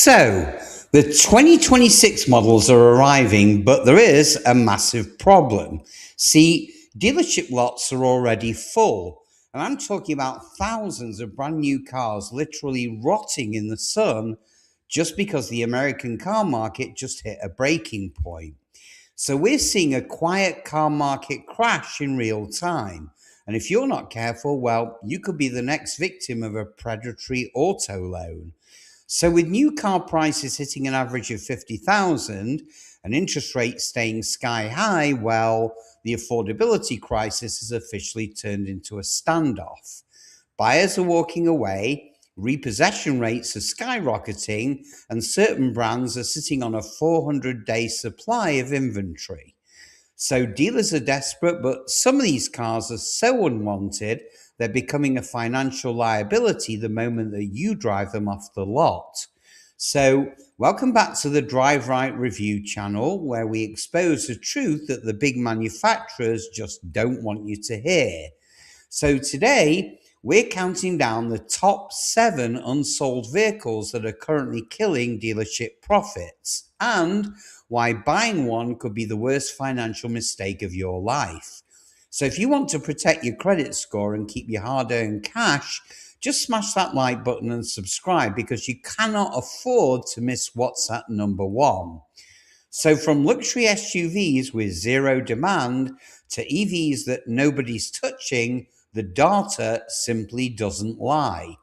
So, the 2026 models are arriving, but there is a massive problem. See, dealership lots are already full, and I'm talking about thousands of brand new cars literally rotting in the sun just because the American car market just hit a breaking point. So, we're seeing a quiet car market crash in real time. And if you're not careful, well, you could be the next victim of a predatory auto loan. So with new car prices hitting an average of 50,000 and interest rates staying sky high, well, the affordability crisis has officially turned into a standoff. Buyers are walking away, repossession rates are skyrocketing, and certain brands are sitting on a 400-day supply of inventory. So dealers are desperate, but some of these cars are so unwanted, they're becoming a financial liability the moment that you drive them off the lot. So, welcome back to the Drive Right Review channel, where we expose the truth that the big manufacturers just don't want you to hear. So, today, we're counting down the top 7 unsold vehicles that are currently killing dealership profits and why buying one could be the worst financial mistake of your life. So if you want to protect your credit score and keep your hard-earned cash, just smash that like button and subscribe because you cannot afford to miss what's at number 1. So from luxury SUVs with zero demand to EVs that nobody's touching, the data simply doesn't lie.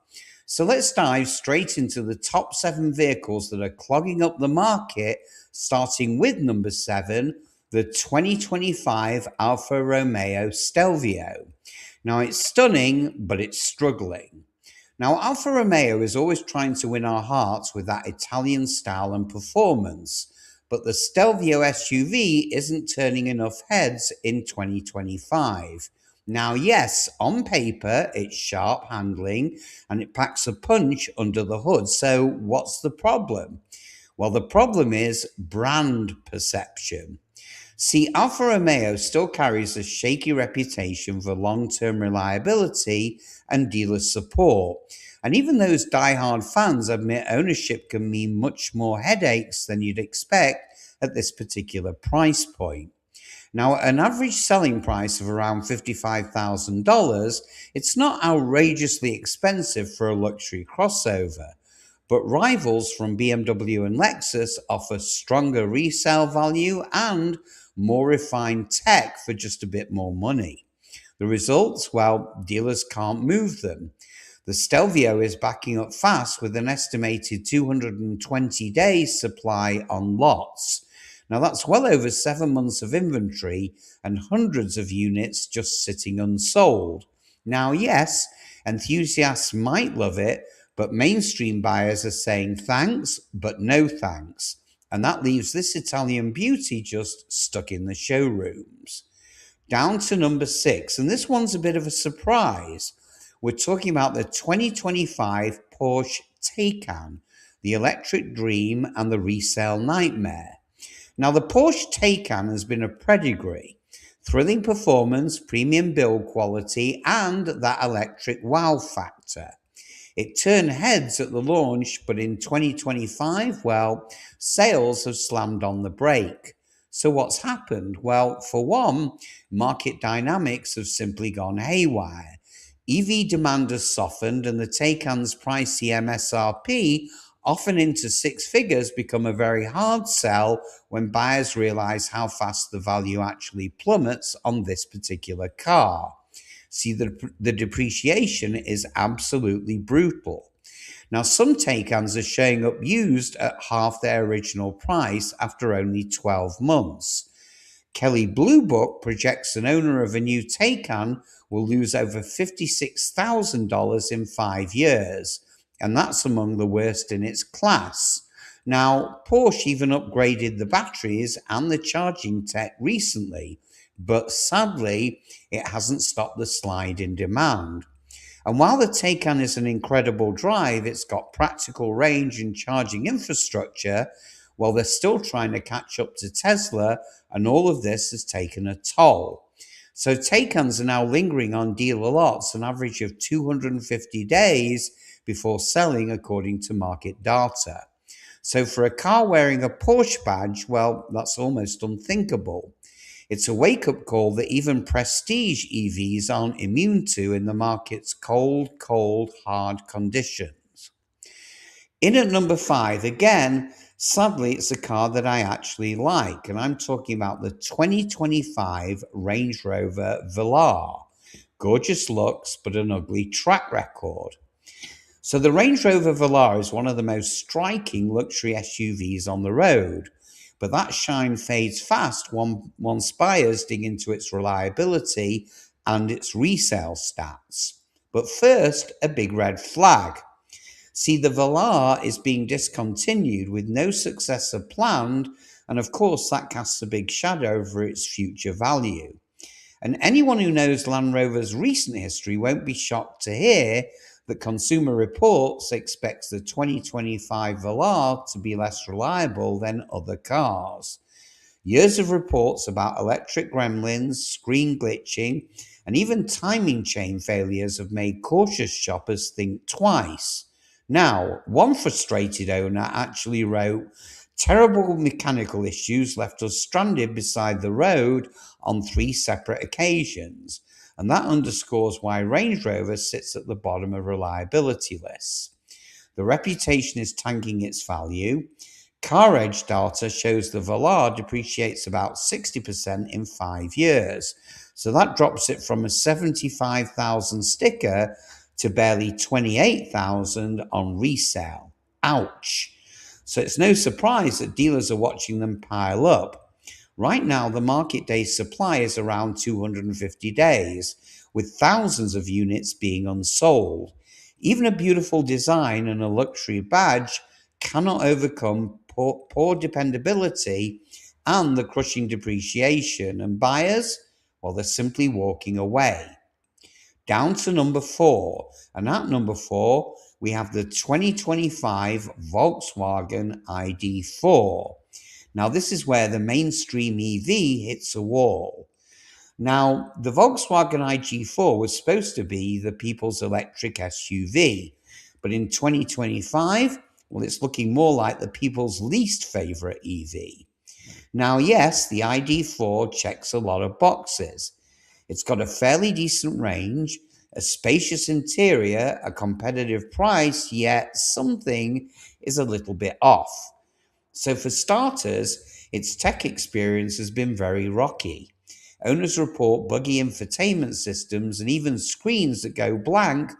So let's dive straight into the top 7 vehicles that are clogging up the market, starting with number 7, the 2025 Alfa Romeo Stelvio. Now it's stunning, but it's struggling. Now Alfa Romeo is always trying to win our hearts with that Italian style and performance, but the Stelvio SUV isn't turning enough heads in 2025. Now, yes, on paper, it's sharp handling and it packs a punch under the hood. So what's the problem? Well, the problem is brand perception. See, Alfa Romeo still carries a shaky reputation for long-term reliability and dealer support. And even those die-hard fans admit ownership can mean much more headaches than you'd expect at this particular price point. Now, at an average selling price of around $55,000, it's not outrageously expensive for a luxury crossover. But rivals from BMW and Lexus offer stronger resale value and more refined tech for just a bit more money. The results? Well, dealers can't move them. The Stelvio is backing up fast with an estimated 220 days supply on lots. Now that's well over 7 months of inventory and hundreds of units just sitting unsold. Now, yes, enthusiasts might love it, but mainstream buyers are saying thanks, but no thanks. And that leaves this Italian beauty just stuck in the showrooms. Down to number 6, and this one's a bit of a surprise. We're talking about the 2025 Porsche Taycan, the electric dream and the resale nightmare. Now, the Porsche Taycan has been a pedigree. Thrilling performance, premium build quality, and that electric wow factor. It turned heads at the launch, but in 2025, well, sales have slammed on the brake. So what's happened? Well, for one, market dynamics have simply gone haywire. EV demand has softened and the Taycan's pricey MSRP, often into 6 figures, become a very hard sell when buyers realize how fast the value actually plummets on this particular car. See, the depreciation is absolutely brutal. Now, some Taycans are showing up used at half their original price after only 12 months. Kelley Blue Book projects an owner of a new Taycan will lose over $56,000 in 5 years, and that's among the worst in its class. Now, Porsche even upgraded the batteries and the charging tech recently, but sadly, it hasn't stopped the slide in demand. And while the Taycan is an incredible drive, it's got practical range and charging infrastructure, well, they're still trying to catch up to Tesla, and all of this has taken a toll. So Taycans are now lingering on dealer lots an average of 250 days before selling, according to market data. So for a car wearing a Porsche badge, well, that's almost unthinkable. It's a wake-up call that even prestige EVs aren't immune to in the market's cold, hard conditions. In at number 5, again, sadly, it's a car that I actually like, and I'm talking about the 2025 Range Rover Velar. Gorgeous looks, but an ugly track record. So the Range Rover Velar is one of the most striking luxury SUVs on the road, but that shine fades fast once buyers dig into its reliability and its resale stats. But first, a big red flag. See, the Velar is being discontinued with no successor planned, and of course that casts a big shadow over its future value. And anyone who knows Land Rover's recent history won't be shocked to hear that Consumer Reports expects the 2025 Velar to be less reliable than other cars. Years of reports about electric gremlins, screen glitching, and even timing chain failures have made cautious shoppers think twice. Now, one frustrated owner actually wrote, "Terrible mechanical issues left us stranded beside the road on 3 separate occasions." And that underscores why Range Rover sits at the bottom of reliability lists. The reputation is tanking its value. CarEdge data shows the Velar depreciates about 60% in 5 years. So that drops it from a 75,000 sticker to barely 28,000 on resale. Ouch. So it's no surprise that dealers are watching them pile up. Right now, the market day supply is around 250 days, with thousands of units being unsold. Even a beautiful design and a luxury badge cannot overcome poor dependability and the crushing depreciation, and buyers, well, they're simply walking away. Down to number 4, and at number 4, we have the 2025 Volkswagen ID4. Now, this is where the mainstream EV hits a wall. Now, the Volkswagen ID4 was supposed to be the people's electric SUV, but in 2025, well, it's looking more like the people's least favorite EV. Now, yes, the ID4 checks a lot of boxes. It's got a fairly decent range, a spacious interior, a competitive price, yet something is a little bit off. So for starters, its tech experience has been very rocky. Owners report buggy infotainment systems and even screens that go blank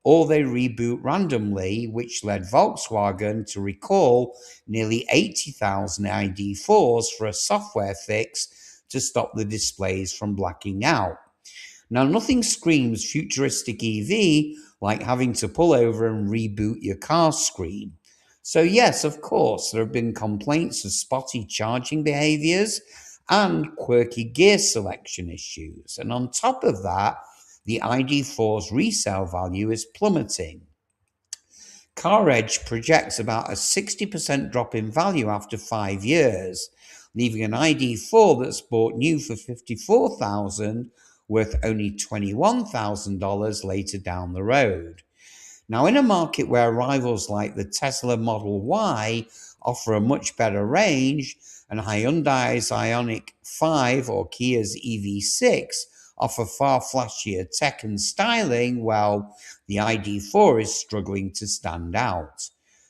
or they reboot randomly, which led Volkswagen to recall nearly 80,000 ID4s for a software fix to stop the displays from blacking out. Now, nothing screams futuristic EV like having to pull over and reboot your car screen. So yes, of course, there have been complaints of spotty charging behaviors and quirky gear selection issues. And on top of that, the ID4's resale value is plummeting. CarEdge projects about a 60% drop in value after 5 years, leaving an ID4 that's bought new for $54,000 worth only $21,000 later down the road. Now, in a market where rivals like the Tesla Model Y offer a much better range, and Hyundai's Ioniq 5 or Kia's EV6 offer far flashier tech and styling, well, the ID4 is struggling to stand out.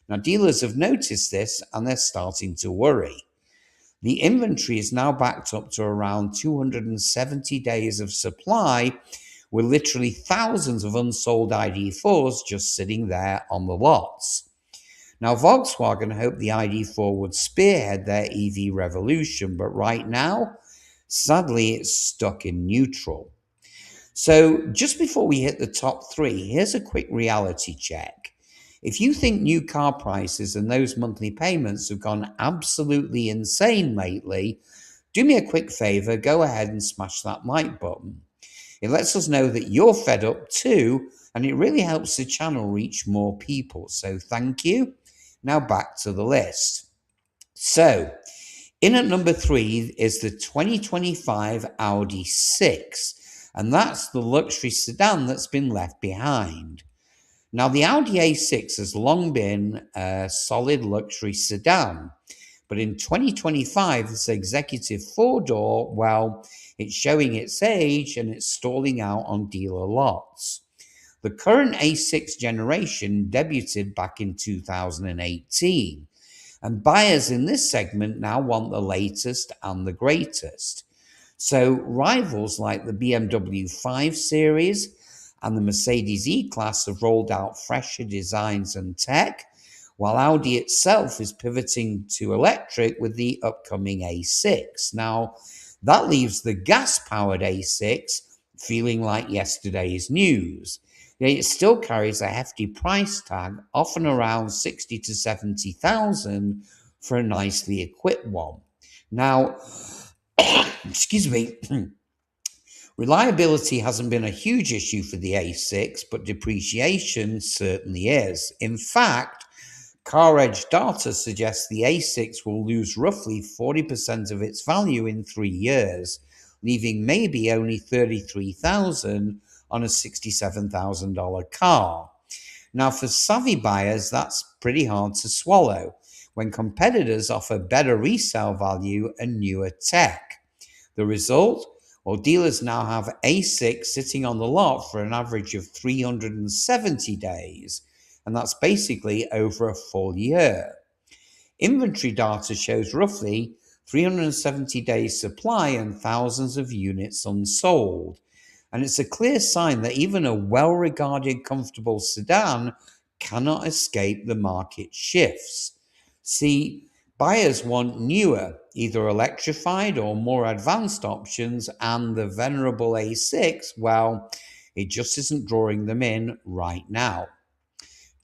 Now, dealers have noticed this and they're starting to worry. The inventory is now backed up to around 270 days of supply, with literally thousands of unsold ID4s just sitting there on the lots. Now, Volkswagen hoped the ID4 would spearhead their EV revolution, but right now, sadly, it's stuck in neutral. So just before we hit the top 3, here's a quick reality check. If you think new car prices and those monthly payments have gone absolutely insane lately, do me a quick favor, go ahead and smash that like button. It lets us know that you're fed up too, and it really helps the channel reach more people. So thank you. Now back to the list. So, in at number 3 is the 2025 Audi 6, and that's the luxury sedan that's been left behind. Now, the Audi A6 has long been a solid luxury sedan, but in 2025, this executive four-door, well, it's showing its age and it's stalling out on dealer lots. The current A6 generation debuted back in 2018, and buyers in this segment now want the latest and the greatest. So rivals like the BMW 5 Series and the Mercedes E-Class have rolled out fresher designs and tech, while Audi itself is pivoting to electric with the upcoming A6. Now, that leaves the gas-powered A6 feeling like yesterday's news. Yet it still carries a hefty price tag, often around 60 to 70,000 for a nicely equipped one. Now, excuse me, reliability hasn't been a huge issue for the A6, but depreciation certainly is. In fact, Car Edge data suggests the A6 will lose roughly 40% of its value in 3 years, leaving maybe only 33,000 on a $67,000 car. Now, for savvy buyers, that's pretty hard to swallow when competitors offer better resale value and newer tech. The result? Well, dealers now have A6 sitting on the lot for an average of 370 days, and that's basically over a full year. Inventory data shows roughly 370 days supply and thousands of units unsold. And it's a clear sign that even a well-regarded comfortable sedan cannot escape the market shifts. See, buyers want newer, either electrified or more advanced options, and the venerable A6, well, it just isn't drawing them in right now.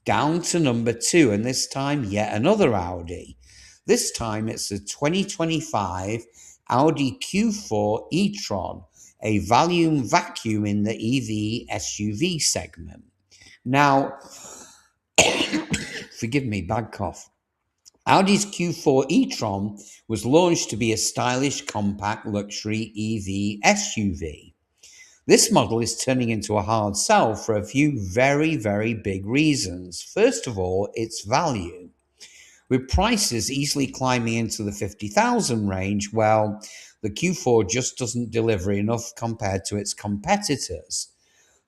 Down to number 2, and this time yet another Audi. This time it's the 2025 Audi Q4 E-tron, a volume vacuum in the EV SUV segment. Now, forgive me, bad cough. Audi's Q4 e-tron was launched to be a stylish, compact, luxury EV SUV. This model is turning into a hard sell for a few very, very big reasons. First of all, its value. With prices easily climbing into the 50,000 range, well, the Q4 just doesn't deliver enough compared to its competitors.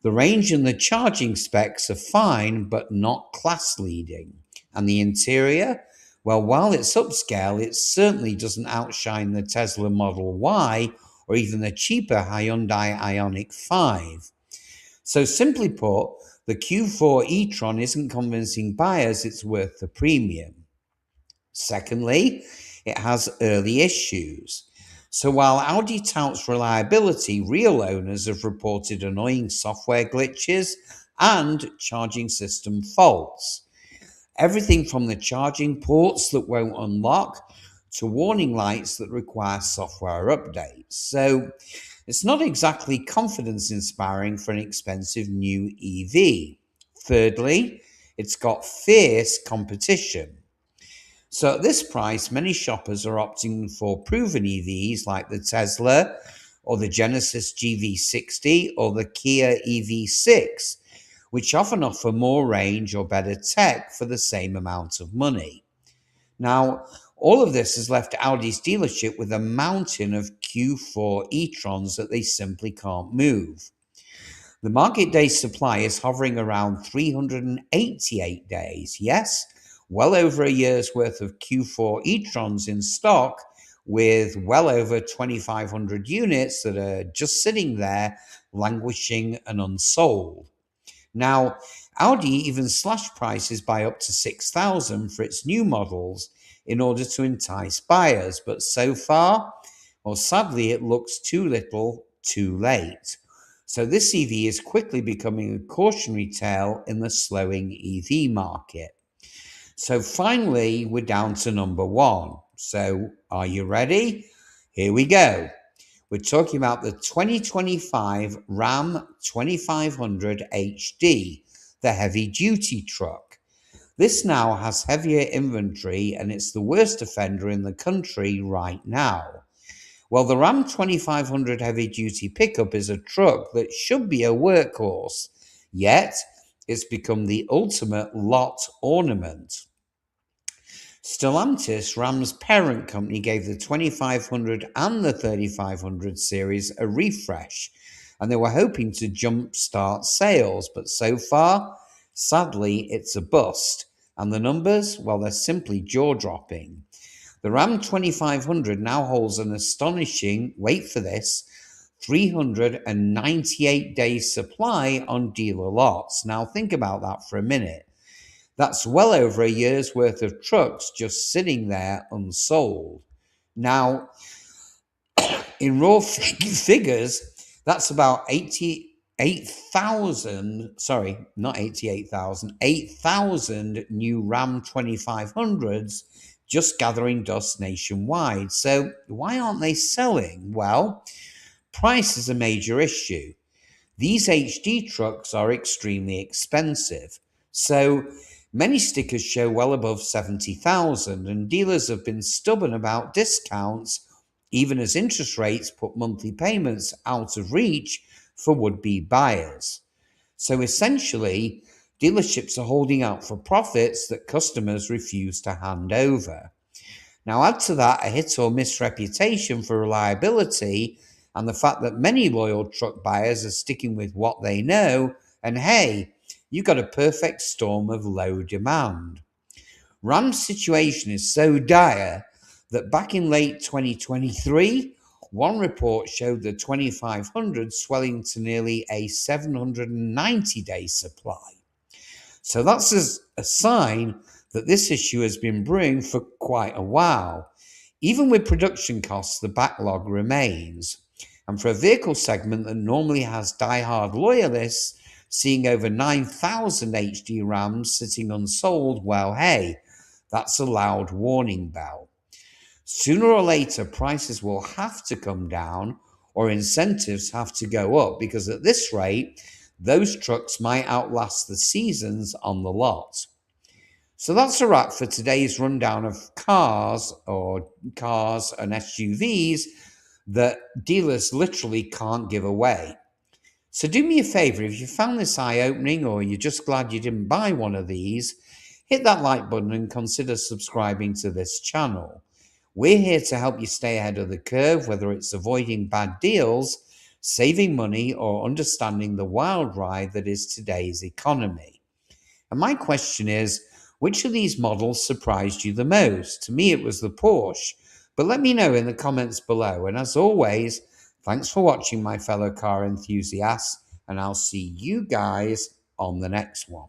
The range and the charging specs are fine, but not class-leading. And the interior? Well, while it's upscale, it certainly doesn't outshine the Tesla Model Y or even the cheaper Hyundai Ioniq 5. So simply put, the Q4 e-tron isn't convincing buyers it's worth the premium. Secondly, it has early issues. So while Audi touts reliability, real owners have reported annoying software glitches and charging system faults. Everything from the charging ports that won't unlock to warning lights that require software updates. So it's not exactly confidence inspiring for an expensive new EV. Thirdly, it's got fierce competition. So at this price, many shoppers are opting for proven EVs like the Tesla or the Genesis GV60 or the Kia EV6, which often offer more range or better tech for the same amount of money. Now, all of this has left Audi's dealership with a mountain of Q4 e-trons that they simply can't move. The market day supply is hovering around 388 days. Yes, well over a year's worth of Q4 e-trons in stock, with well over 2,500 units that are just sitting there languishing and unsold. Now, Audi even slashed prices by up to 6,000 for its new models in order to entice buyers, but so far, well, sadly, it looks too little, too late. So this EV is quickly becoming a cautionary tale in the slowing EV market. So finally, we're down to number 1. So are you ready? Here we go. We're talking about the 2025 Ram 2500 HD, the heavy-duty truck. This now has heavier inventory and it's the worst offender in the country right now. Well, the Ram 2500 heavy-duty pickup is a truck that should be a workhorse, yet It's become the ultimate lot ornament. Stellantis, Ram's parent company, gave the 2500 and the 3500 series a refresh, and they were hoping to jumpstart sales, but so far, sadly, it's a bust. And the numbers, well, they're simply jaw-dropping. The Ram 2500 now holds an astonishing, wait for this, 398-day supply on dealer lots. Now think about that for a minute. That's well over a year's worth of trucks just sitting there unsold. Now, in raw figures, that's about 8,000 new Ram 2500s just gathering dust nationwide. So why aren't they selling? Well, price is a major issue. These HD trucks are extremely expensive. So many stickers show well above 70,000, and dealers have been stubborn about discounts, even as interest rates put monthly payments out of reach for would-be buyers. So essentially, dealerships are holding out for profits that customers refuse to hand over. Now add to that a hit or miss reputation for reliability and the fact that many loyal truck buyers are sticking with what they know, and hey, you got a perfect storm of low demand. Ram's situation is so dire that back in late 2023, one report showed the 2500 swelling to nearly a 790-day supply. So that's a sign that this issue has been brewing for quite a while. Even with production costs, the backlog remains. And for a vehicle segment that normally has die-hard loyalists, seeing over 9,000 HD Rams sitting unsold, well, hey, that's a loud warning bell. Sooner or later, prices will have to come down or incentives have to go up, because at this rate, those trucks might outlast the seasons on the lot. So that's a wrap for today's rundown of cars and SUVs that dealers literally can't give away. So do me a favor, if you found this eye-opening or you're just glad you didn't buy one of these, hit that like button and consider subscribing to this channel. We're here to help you stay ahead of the curve, whether it's avoiding bad deals, saving money, or understanding the wild ride that is today's economy. And my question is, which of these models surprised you the most? To me, it was the Porsche, but let me know in the comments below. And as always, thanks for watching, my fellow car enthusiasts, and I'll see you guys on the next one.